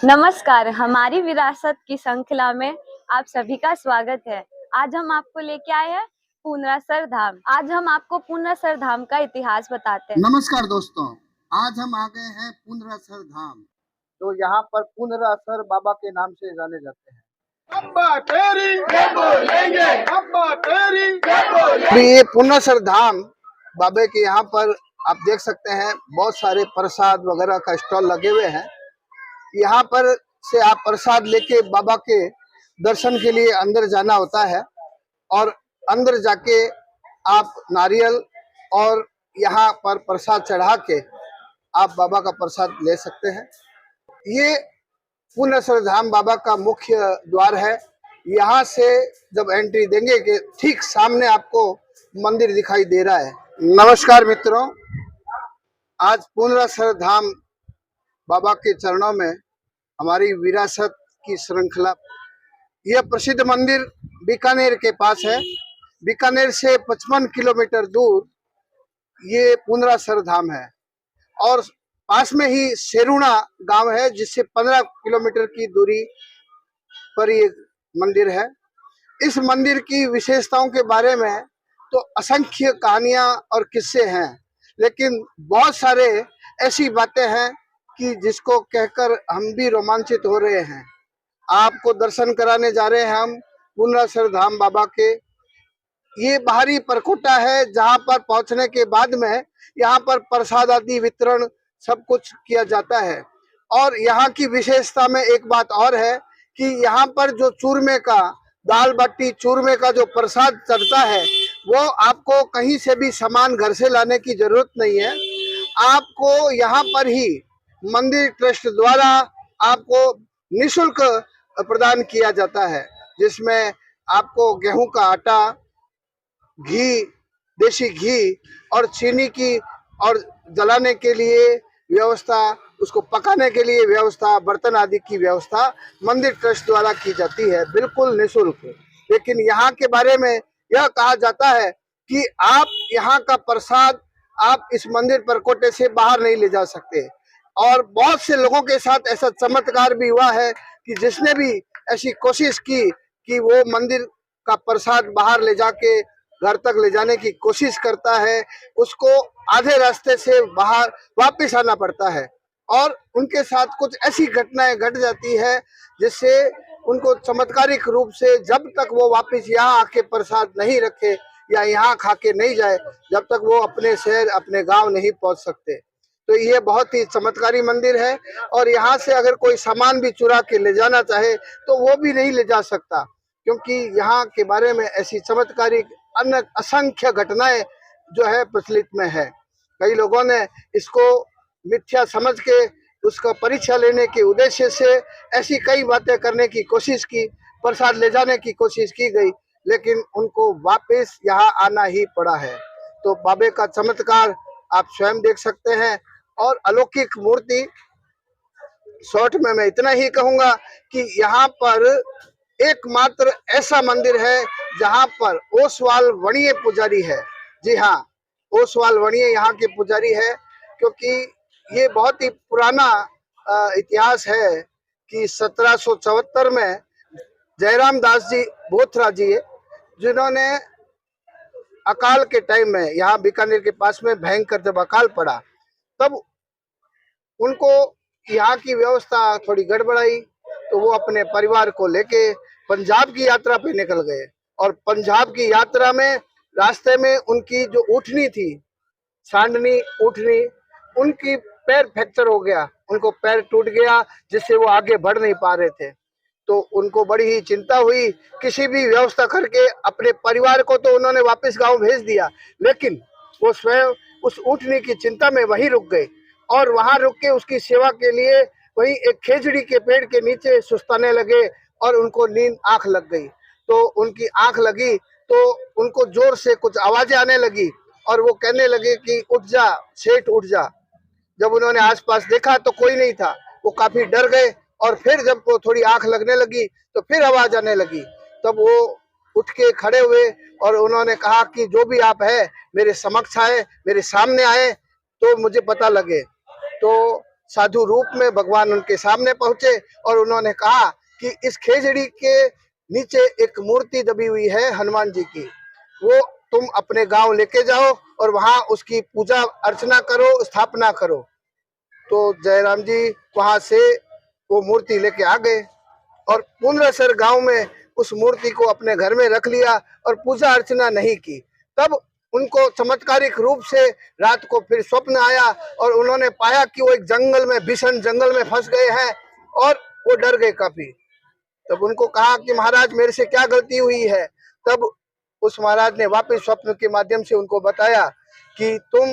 नमस्कार, हमारी विरासत की श्रृंखला में आप सभी का स्वागत है। आज हम आपको लेके आए हैं पुनरासर धाम। आज हम आपको पुनरासर धाम का इतिहास बताते हैं। नमस्कार दोस्तों, आज हम आ गए हैं पुनरासर धाम, तो यहाँ पर पुनरासर बाबा के नाम से जाने जाते हैं। अब्बा तेरी जय बोलेंगे, अब्बा तेरी जय बोलेंगे। ये पुनरासर धाम बाबे के यहाँ पर आप देख सकते हैं बहुत सारे प्रसाद वगैरह का स्टॉल लगे हुए हैं। यहाँ पर से आप प्रसाद लेके बाबा के दर्शन के लिए अंदर जाना होता है और अंदर जाके आप नारियल और यहाँ पर प्रसाद चढ़ा के आप बाबा का प्रसाद ले सकते हैं। ये पुनरासर धाम बाबा का मुख्य द्वार है। यहाँ से जब एंट्री देंगे कि ठीक सामने आपको मंदिर दिखाई दे रहा है। नमस्कार मित्रों, आज पुनरासर धाम बाबा के चरणों में हमारी विरासत की श्रृंखला। यह प्रसिद्ध मंदिर बीकानेर के पास है। बीकानेर से 55 किलोमीटर दूर ये पुनरासर धाम है और पास में ही शेरुणा गांव है जिससे 15 किलोमीटर की दूरी पर ये मंदिर है। इस मंदिर की विशेषताओं के बारे में तो असंख्य कहानियां और किस्से हैं, लेकिन बहुत सारे ऐसी बातें हैं कि जिसको कहकर हम भी रोमांचित हो रहे हैं। आपको दर्शन कराने जा रहे हैं हम पुनरासर धाम बाबा के। ये बाहरी परकोटा है जहां पर पहुंचने के बाद में यहाँ पर प्रसाद आदि वितरण सब कुछ किया जाता है। और यहाँ की विशेषता में एक बात और है कि यहाँ पर जो चूरमे का दाल बाटी चूरमे का जो प्रसाद चढ़ता है वो आपको कहीं से भी सामान घर से लाने की जरूरत नहीं है। आपको यहाँ पर ही मंदिर ट्रस्ट द्वारा आपको निःशुल्क प्रदान किया जाता है, जिसमें आपको गेहूं का आटा, घी, देसी घी और चीनी की और जलाने के लिए व्यवस्था, उसको पकाने के लिए व्यवस्था, बर्तन आदि की व्यवस्था मंदिर ट्रस्ट द्वारा की जाती है, बिल्कुल निःशुल्क। लेकिन यहाँ के बारे में यह कहा जाता है कि आप यहाँ का प्रसाद आप इस मंदिर परकोटे से बाहर नहीं ले जा सकते। और बहुत से लोगों के साथ ऐसा चमत्कार भी हुआ है कि जिसने भी ऐसी कोशिश की कि वो मंदिर का प्रसाद बाहर ले जाके घर तक ले जाने की कोशिश करता है, उसको आधे रास्ते से बाहर वापस आना पड़ता है और उनके साथ कुछ ऐसी घटनाएं घट जाती है जिससे उनको चमत्कारिक रूप से जब तक वो वापस यहाँ आके प्रसाद नहीं रखे या यहाँ खा के नहीं जाए, जब तक वो अपने शहर अपने गांव नहीं पहुंच सकते। तो ये बहुत ही चमत्कारी मंदिर है और यहाँ से अगर कोई सामान भी चुरा के ले जाना चाहे तो वो भी नहीं ले जा सकता, क्योंकि यहाँ के बारे में ऐसी चमत्कारिक अन्य असंख्य घटनाएं जो है प्रचलित में है। कई लोगों ने इसको मिथ्या समझ के उसका परीक्षा लेने के उद्देश्य से ऐसी कई बातें करने की कोशिश की, प्रसाद ले जाने की कोशिश की गई, लेकिन उनको वापस यहाँ आना ही पड़ा है। तो बाबे का चमत्कार आप स्वयं देख सकते हैं और अलौकिक मूर्ति। शॉर्ट में मैं इतना ही कहूंगा कि यहाँ पर एकमात्र ऐसा मंदिर है जहाँ पर ओसवाल वणिये पुजारी है। जी हाँ, ओसवाल वणिये यहाँ के पुजारी है, क्योंकि ये बहुत ही पुराना इतिहास है कि 1774 में जयराम दास जी बोथरा जी, जिन्होंने अकाल के टाइम में यहाँ बीकानेर के पास में भयंकर जब अकाल पड़ा, तब उनको यहाँ की व्यवस्था थोड़ी गड़बड़ाई, तो वो अपने परिवार को लेके पंजाब की यात्रा पे निकल गए। और पंजाब की यात्रा में रास्ते में उनकी जो ऊँटनी थी, सांडनी ऊँटनी, उनकी पैर फ्रैक्चर हो गया, उनको पैर टूट गया, जिससे वो आगे बढ़ नहीं पा रहे थे। तो उनको बड़ी ही चिंता हुई, किसी भी व्यवस्था करके अपने परिवार को तो उन्होंने वापस गांव भेज दिया, लेकिन वो स्वयं उस ऊँटनी की चिंता में वहीं रुक गए और वहां रुक के उसकी सेवा के लिए वहीं एक खेजड़ी के पेड़ के नीचे सुस्ताने लगे और उनको नींद आंख लग गई। तो उनकी आंख लगी तो उनको जोर से कुछ आवाजें आने लगी और वो कहने लगे कि उठ जा सेठ, उठ जा। जब उन्होंने आसपास देखा तो कोई नहीं था, वो काफी डर गए और फिर जब वो थोड़ी आंख लगने लगी तो फिर आवाज आने लगी। तब वो उठ के खड़े हुए और उन्होंने कहा कि जो भी आप है मेरे समक्ष आए, मेरे सामने आए तो मुझे पता लगे। तो साधु रूप में भगवान उनके सामने पहुंचे और उन्होंने कहा कि इस खेजड़ी के नीचे एक मूर्ति दबी हुई है हनुमान जी की, वो तुम अपने गांव लेके जाओ और वहां उसकी पूजा अर्चना करो, स्थापना करो। तो जयराम जी वहां से वो मूर्ति लेके आ गए और पुनरासर गांव में उस मूर्ति को अपने घर में रख लिया और पूजा अर्चना नहीं की। तब उनको चमत्कारिक रूप से रात को फिर स्वप्न आया और उन्होंने पाया कि वो एक जंगल में, भीषण जंगल में फंस गए हैं और वो डर गए काफी। तब उनको कहा कि महाराज मेरे से क्या गलती हुई है। तब उस महाराज ने वापस स्वप्न के माध्यम से उनको बताया कि तुम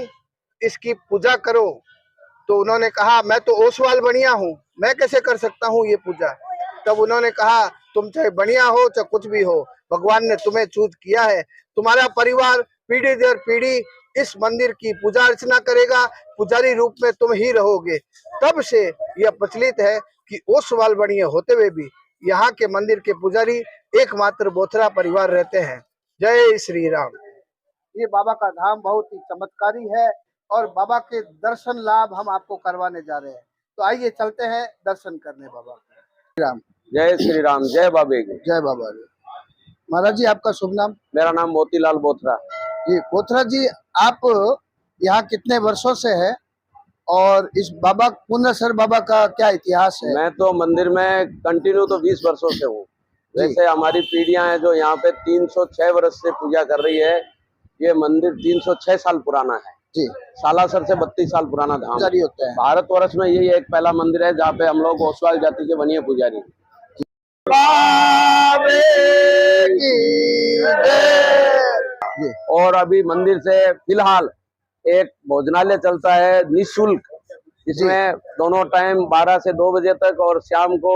इसकी पूजा करो। तो उन्होंने कहा मैं तो ओसवाल बनिया हूँ, मैं कैसे कर सकता हूँ ये पूजा। तब उन्होंने कहा तुम चाहे बनिया हो चाहे कुछ भी हो, भगवान ने तुम्हें चूज किया है, तुम्हारा परिवार पीढ़ी दर पीढ़ी इस मंदिर की पूजा अर्चना करेगा, पुजारी रूप में तुम ही रहोगे। तब से यह प्रचलित है कि ओसवाल बनिया होते हुए भी यहाँ के मंदिर के पुजारी एकमात्र बोथरा परिवार रहते हैं। जय श्री राम। ये बाबा का धाम बहुत ही चमत्कारी है और बाबा के दर्शन लाभ हम आपको करवाने जा रहे हैं। तो आइए चलते हैं दर्शन करने बाबा के। राम जय श्री राम, जय बाबे की जय बाबा जी। महाराज जी आपका शुभ नाम? मेरा नाम मोतीलाल बोथरा। जी बोथरा जी, आप यहाँ कितने वर्षों से हैं और इस बाबा पुनरासर बाबा का क्या इतिहास है? मैं तो मंदिर में कंटिन्यू तो 20 वर्षों से हूँ। वैसे हमारी पीढ़ियां हैं जो यहाँ पे 306 वर्ष से पूजा कर रही है। ये मंदिर 306 साल पुराना है जी। सालासर से 32 साल पुराना धाम पुजारी होते हैं। भारतवर्ष में यही एक पहला मंदिर है जहाँ पे हम लोग ओसवाल जाति के बनिए पुजारी। और अभी मंदिर से फिलहाल एक भोजनालय चलता है निःशुल्क, जिसमें दोनों टाइम 12 से 2 बजे तक और शाम को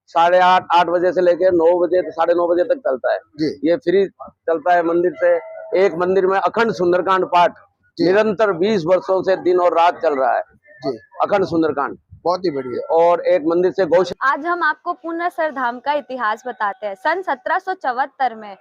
8:30 बजे से लेकर 9 बजे 9:30 बजे तक चलता है जी। ये फ्री चलता है मंदिर से। एक मंदिर में अखंड सुंदरकांड पाठ निरंतर 20 वर्षों से दिन और रात चल रहा है जी। अखंड सुंदरकांड, बहुत ही बढ़िया। और एक मंदिर से गौशाला। आज हम आपको पुनरासर धाम का इतिहास बताते हैं। सन 1774 में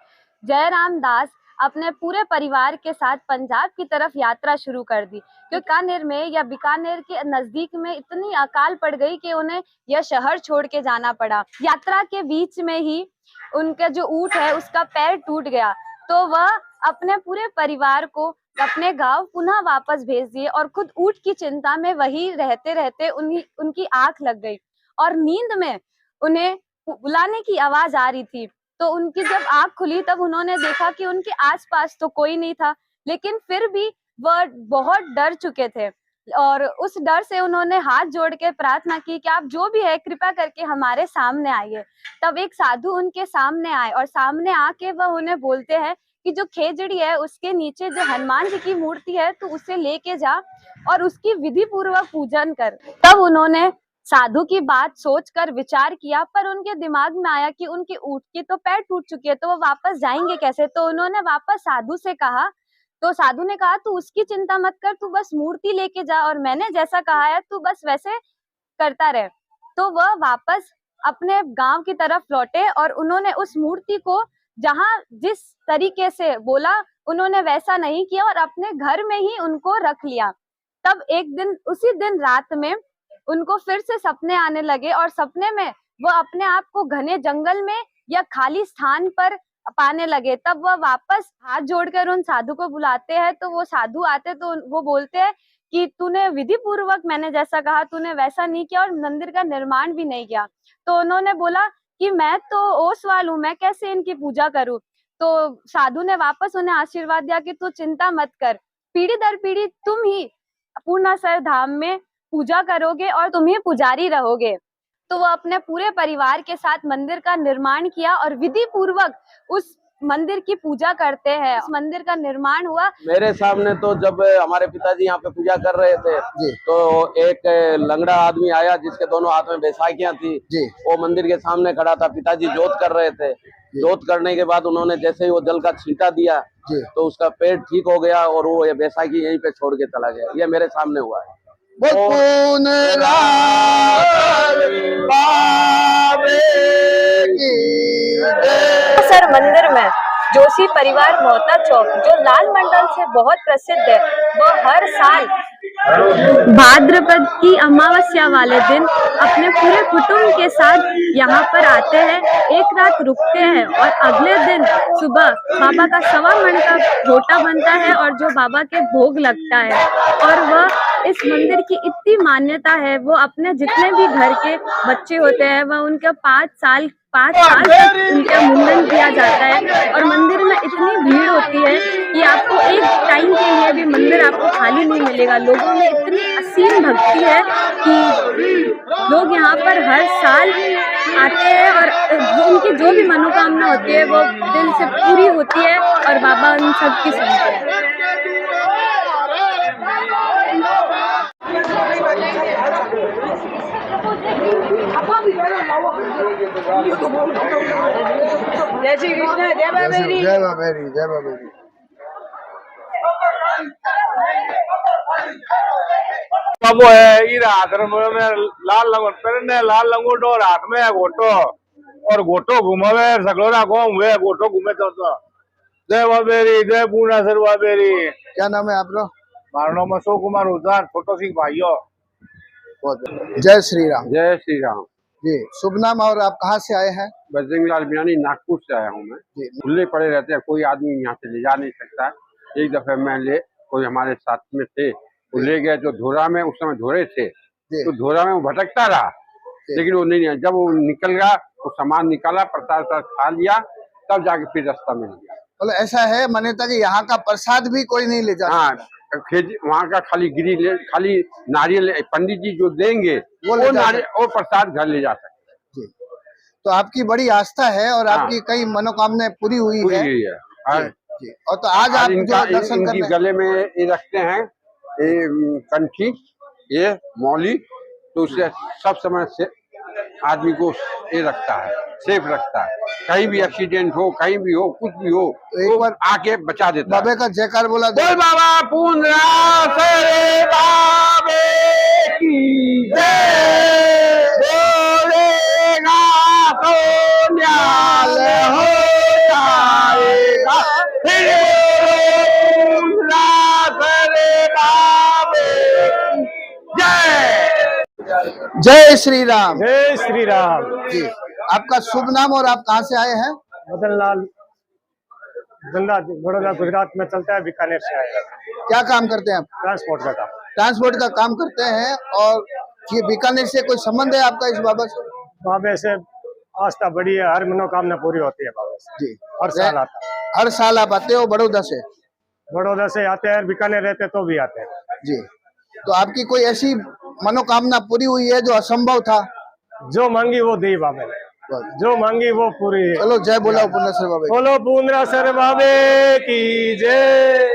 जयराम दास अपने पूरे परिवार के साथ पंजाब की तरफ यात्रा शुरू कर दी, क्योंकि बीकानेर में या बीकानेर के नजदीक में इतनी अकाल पड़ गई कि उन्हें यह शहर छोड़ के जाना पड़ा। यात्रा के बीच में ही उनका जो ऊंट है उसका पैर टूट गया, तो वह अपने पूरे परिवार को अपने गांव पुनः वापस भेज दिए और खुद ऊंट की चिंता में वही रहते रहते उनकी आंख लग गई और नींद में उन्हें बुलाने की आवाज आ रही थी। तो उनकी जब आंख खुली तब उन्होंने देखा कि उनके आसपास तो कोई नहीं था, लेकिन फिर भी वह बहुत डर चुके थे और उस डर से उन्होंने हाथ जोड़ के प्रार्थना की कि आप जो भी है कृपया करके हमारे सामने आइए। तब एक साधु उनके सामने आए और सामने आके वह उन्हें बोलते हैं कि जो खेजड़ी है उसके नीचे जो हनुमान जी की मूर्ति है तो उसे लेके जा और उसकी विधि पूर्वक पूजन कर। तब उन्होंने साधु की बात सोचकर विचार किया, पर उनके दिमाग में आया कि उनकी ऊँट की तो पैर टूट चुकी है तो वो वापस जाएंगे कैसे। तो उन्होंने वापस साधु से कहा, तो साधु ने कहा तू उसकी चिंता मत कर, तू बस मूर्ति लेके जा और मैंने जैसा कहा है तू बस वैसे करता रहे। तो वह वापस अपने गांव की तरफ लौटे और उन्होंने उस मूर्ति को जहां जिस तरीके से बोला उन्होंने वैसा नहीं किया और अपने घर में ही उनको रख लिया। तब एक दिन उसी दिन रात में उनको फिर से सपने आने लगे और सपने में वह अपने आप को घने जंगल में या खाली स्थान पर पाने लगे। तब वह वापस हाथ जोड़कर उन साधु को बुलाते हैं, तो वो साधु आते तो वो बोलते हैं कि तूने विधि पूर्वक मैंने जैसा कहा तूने वैसा नहीं किया और मंदिर का निर्माण भी नहीं किया। तो उन्होंने बोला कि मैं तो ओसवाल हूँ, मैं कैसे इनकी पूजा करूँ। तो साधु ने वापस उन्हें आशीर्वाद दिया कि तू चिंता मत कर, पीढ़ी दर पीढ़ी तुम ही पुनरासर धाम में पूजा करोगे और तुम ही पुजारी रहोगे। तो वो अपने पूरे परिवार के साथ मंदिर का निर्माण किया और विधि पूर्वक उस मंदिर की पूजा करते हैं। उस मंदिर का निर्माण हुआ। मेरे सामने तो जब हमारे पिताजी यहाँ पे पूजा कर रहे थे तो एक लंगड़ा आदमी आया जिसके दोनों हाथ में बैसाखियां थी। वो मंदिर के सामने खड़ा था, पिताजी जोत कर रहे थे। जोत करने के बाद उन्होंने जैसे ही वो जल का छींटा दिया तो उसका पेट ठीक हो गया और वो ये बैसाखी यहीं पे छोड़ के चला गया। ये मेरे सामने हुआ है। सर मंदिर में जोशी परिवार मोहता चौक जो लाल मंडल से बहुत प्रसिद्ध है, वो हर साल भाद्रपद की अमावस्या वाले दिन अपने पूरे कुटुंब के साथ यहाँ पर आते हैं, एक रात रुकते हैं और अगले दिन सुबह बाबा का 1.25 मन का घोटा बनता है और जो बाबा के भोग लगता है। और वह इस मंदिर की इतनी मान्यता है, वो अपने जितने भी घर के बच्चे होते हैं वह उनका 5 साल तक उनका मुंडन किया जाता है। और मंदिर में इतनी भीड़ होती है कि आपको एक टाइम के लिए भी मंदिर आपको खाली नहीं मिलेगा। लोगों में इतनी असीम भक्ति है कि लोग यहाँ पर हर साल आते हैं और उनकी जो भी मनोकामना होती है वो दिल से पूरी होती है और बाबा उन सबकी सुनते हैं। जय श्री कृष्ण, जय बाबेरी, जय बाबेरी, जय बाबेरी। बाबू है ये हाथ में लाल लंगोटो और हाथ में घोटो और घोटो घुमावे सगलोरा घूम हुए घोटो घूमे तो जय बाबेरी, जय पूर्णासर बाबेरी। क्या नाम है आप लोग? मारो नाम अशोक कुमार उदार, छोटो सिंह भाइयों। जय श्री राम। जय श्री राम जी, शुभ नाम और आप कहाँ से आए हैं? बजरंग लाल बियानी, नागपुर से आया हूँ मैं। खुले पड़े रहते हैं, कोई आदमी यहाँ से ले जा नहीं सकता। एक दफे मैं कोई हमारे साथ में थे, वो ले गए जो धोरा में, उस समय धोरे थे तो धोरा में वो भटकता रहा, लेकिन वो नहीं, जब वो निकल गया वो सामान निकाला, प्रसाद खा लिया, तब जाके फिर रास्ता मिल गया। मतलब ऐसा है मान्यता कि यहाँ का प्रसाद भी कोई नहीं ले जाता। हाँ, वहाँ का खाली नारियल पंडित जी जो देंगे वो नारियल और प्रसाद घर ले जा सकते। जी, तो आपकी बड़ी आस्था है और आपकी कई मनोकामनाएं पूरी हुई है। जी, और तो आज आप जो दर्शन इनकी गले में ये रखते हैं, ये कंठी, ये मौली, तो उससे सब समय से आदमी को ये रखता है, सेफ रखता है। कहीं भी एक्सीडेंट हो, कहीं भी हो, कुछ भी हो, तो एक बार आके बचा देता है। बाबे का जयकार बोला। बोल बाबा पूर्णासर बाबे की जय, बोलेगा तो न्याल हो जाएगा, फिर पूर्णासर बाबे की जय। जय श्री राम। जय श्री राम। जी, आपका शुभ नाम और आप कहाँ से आए हैं? मदन लाल बड़ौदा गुजरात में चलता है, बीकानेर से आए। क्या काम करते हैं आप? ट्रांसपोर्ट का काम। ट्रांसपोर्ट का काम करते हैं। और ये बीकानेर से कोई संबंध है आपका इस बाबा से? बाबे से आस्था बड़ी है, हर मनोकामना पूरी होती है बाबा से। जी, हर साल आता है। हर साल आप आते हो बड़ौदा से? बड़ौदा से आते हैं, बीकानेर रहते तो भी आते हैं। जी, तो आपकी कोई ऐसी मनोकामना पूरी हुई है जो असंभव था? जो मांगी वो दी बाबे ने, जो मांगी वो पूरी है। चलो जय बोला पूर्णेश्वर बाबे। बोलो पूर्णेश्वर बाबे की जय।